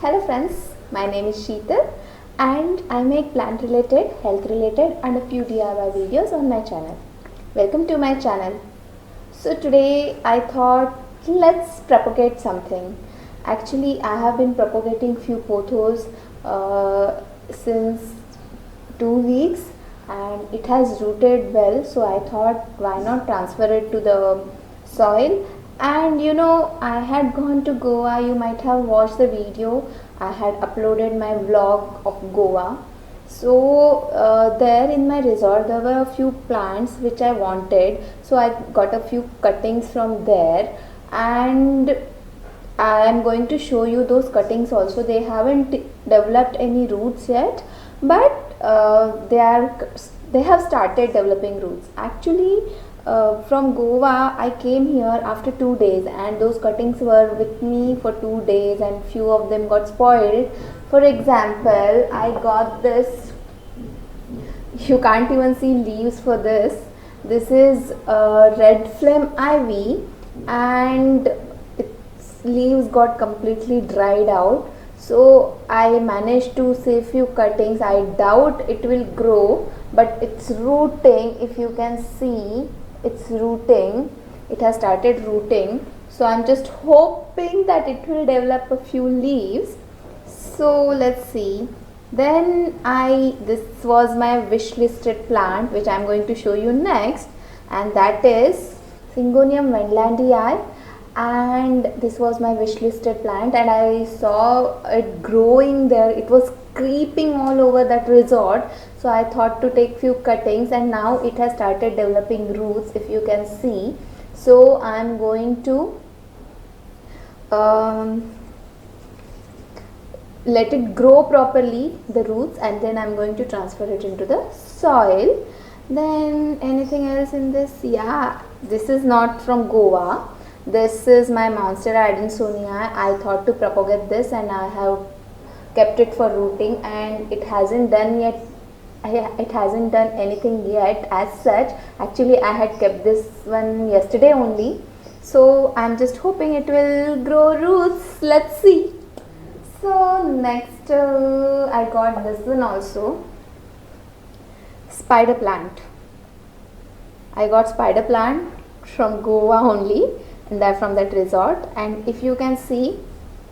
Hello friends, my name is Sheetal and I make plant related, health related and a few DIY videos on my channel. Welcome to my channel. So today I thought let's propagate something. Actually I have been propagating few pothos since 2 weeks and it has rooted well, so I thought why not transfer it to the soil. And I had gone to Goa. You might have watched the video. I had uploaded my vlog of Goa. So there in my resort there were a few plants which I wanted, so I got a few cuttings from there and I am going to show you those cuttings also. They haven't developed any roots yet, but they have started developing roots. Actually, from Goa I came here after 2 days and those cuttings were with me for 2 days and few of them got spoiled. For example, I got this, you can't even see leaves for this. This is red flame ivy and its leaves got completely dried out. So I managed to save few cuttings. I doubt it will grow, but it's rooting. If you can see, it's rooting. It has started rooting. So I'm just hoping that it will develop a few leaves. So let's see. Then this was my wish listed plant which I'm going to show you next, and that is Syngonium wendlandii. And this was my wish listed plant and I saw it growing there. It was creeping all over that resort, so I thought to take few cuttings and now it has started developing roots, if you can see. So I'm going to let it grow properly, the roots, and then I'm going to transfer it into the soil. Then anything else in this? Yeah, this is not from Goa. This is my Monstera adansonii. I thought to propagate this and I have kept it for rooting, and it hasn't done anything yet as such. Actually I had kept this one yesterday only, so I'm just hoping it will grow roots. Let's see. So next I got this one also, spider plant. I got spider plant from Goa only, and they're from that resort, and if you can see,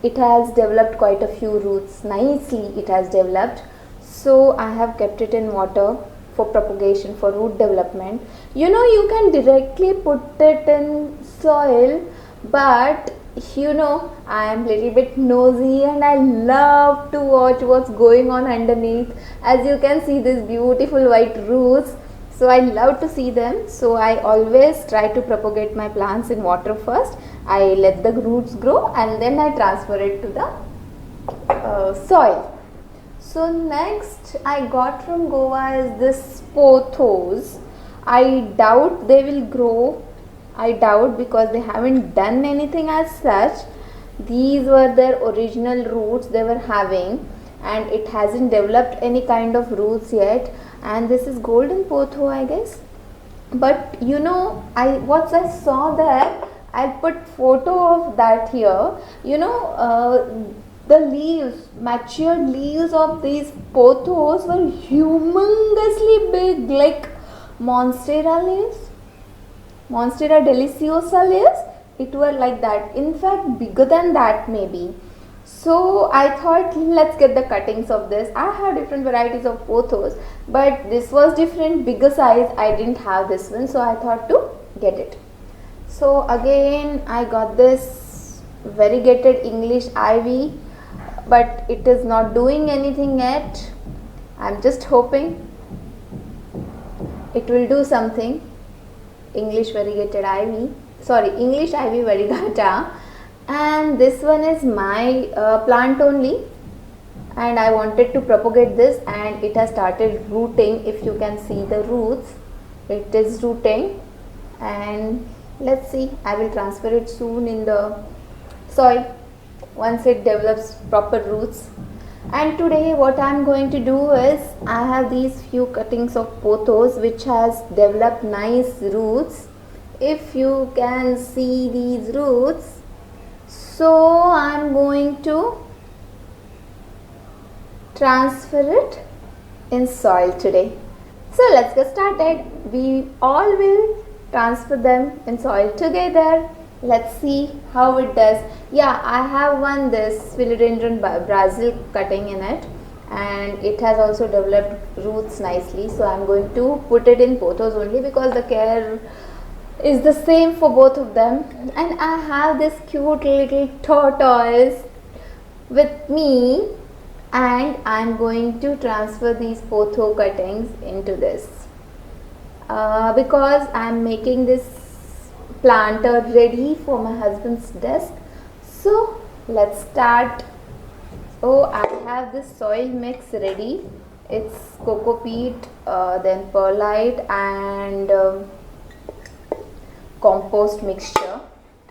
it has developed quite a few roots. Nicely it has developed, so I have kept it in water for propagation, for root development. You can directly put it in soil, but I am little bit nosy and I love to watch what's going on underneath. As you can see, these beautiful white roots, so I love to see them. So I always try to propagate my plants in water first. I let the roots grow and then I transfer it to the soil. So next I got from Goa is this pothos. I doubt they will grow. I doubt, because they haven't done anything as such. These were their original roots they were having, and it hasn't developed any kind of roots yet. And this is golden potho, I guess. But what I saw there, I'll put photo of that here. The leaves, matured leaves of these pothos were humongously big, like Monstera leaves, Monstera deliciosa leaves. It were like that, in fact bigger than that maybe. So I thought let's get the cuttings of this. I have different varieties of pothos, but this was different, bigger size. I didn't have this one, so I thought to get it. So again I got this variegated English ivy, but it is not doing anything yet. I'm just hoping it will do something. English variegated ivy, English ivy variegata. And this one is my plant only, and I wanted to propagate this, and it has started rooting. If you can see the roots, it is rooting, and let's see, I will transfer it soon in the soil once it develops proper roots. And today what I am going to do is, I have these few cuttings of pothos which has developed nice roots. If you can see these roots, so I am going to transfer it in soil today. So let's get started. We all will transfer them in soil together. Let's see how it does. Yeah, I have one this philodendron Brazil cutting in it, and it has also developed roots nicely. So I'm going to put it in pothos only because the care is the same for both of them. And I have this cute little tortoise with me, and I'm going to transfer these potho cuttings into this because I'm making this planter ready for my husband's desk. So let's start. Oh, I have this soil mix ready. It's coco peat, then perlite and compost mixture,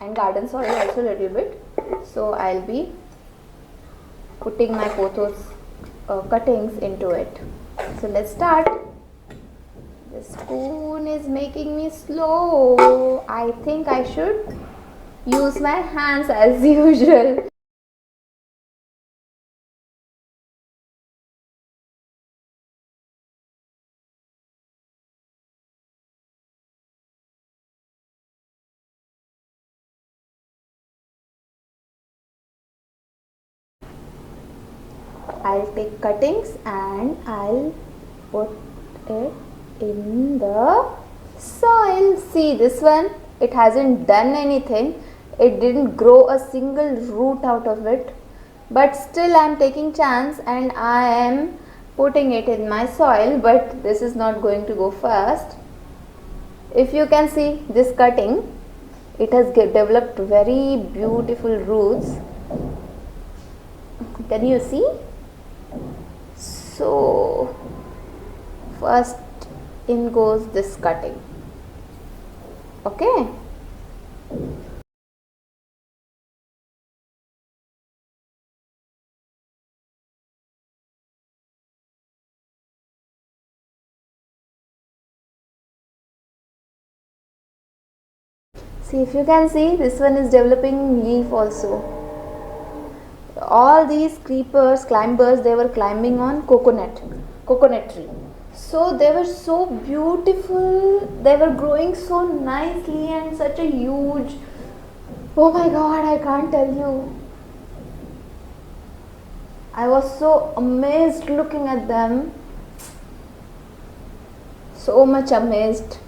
and garden soil also a little bit. So I'll be putting my pothos cuttings into it. So let's start. The spoon is making me slow. I think I should use my hands as usual. I'll take cuttings and I'll put it in the soil. See this one, it hasn't done anything. It didn't grow a single root out of it, but still I'm taking chance and I am putting it in my soil. But this is not going to go fast. If you can see this cutting, it has developed very beautiful roots. Can you see? So first in goes this cutting. Okay. See, if you can see, this one is developing leaf also. All these creepers, climbers, they were climbing on coconut tree. So they were so beautiful. They were growing so nicely and such a huge. Oh my God, I can't tell you. I was so amazed looking at them. So much amazed.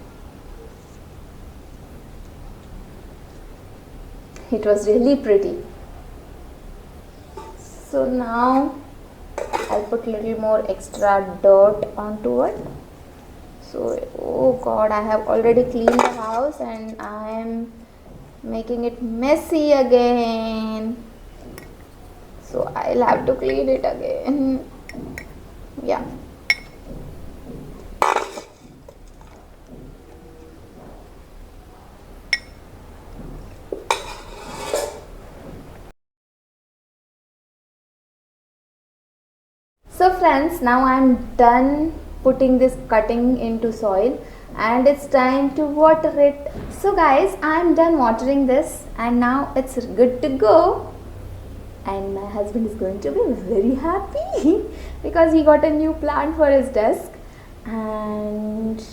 It was really pretty. So now I'll put little more extra dirt onto it. So, oh God, I have already cleaned the house and I am making it messy again. So I'll have to clean it again. Yeah. So friends, now I am done putting this cutting into soil and it's time to water it. So guys, I am done watering this and now it's good to go. And my husband is going to be very happy because he got a new plant for his desk and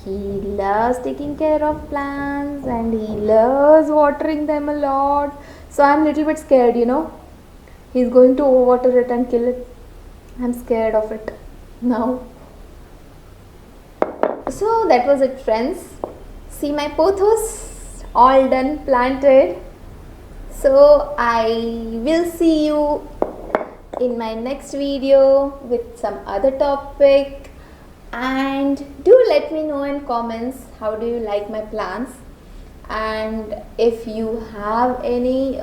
he loves taking care of plants and he loves watering them a lot. So I'm a little bit scared, you know. He's going to overwater it and kill it. I'm scared of it now. So that was it friends. See my pothos all done planted. So I will see you in my next video with some other topic, and do let me know in comments how do you like my plants, and if you have any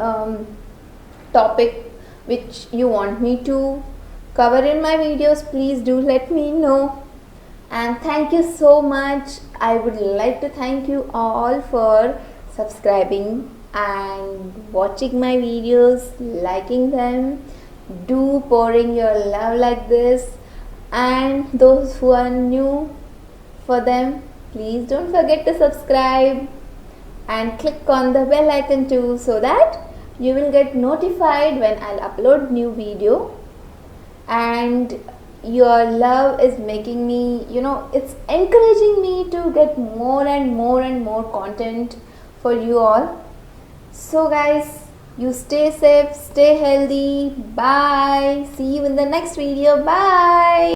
topic which you want me to cover in my videos, please do let me know. And thank you so much. I would like to thank you all for subscribing and watching my videos, liking them. Do pouring your love like this, and those who are new, for them, please don't forget to subscribe and click on the bell icon too, so that you will get notified when I'll upload new video. and your love is making me, it's encouraging me to get more and more and more content for you all. So guys, you stay safe, stay healthy. Bye, see you in the next video. Bye.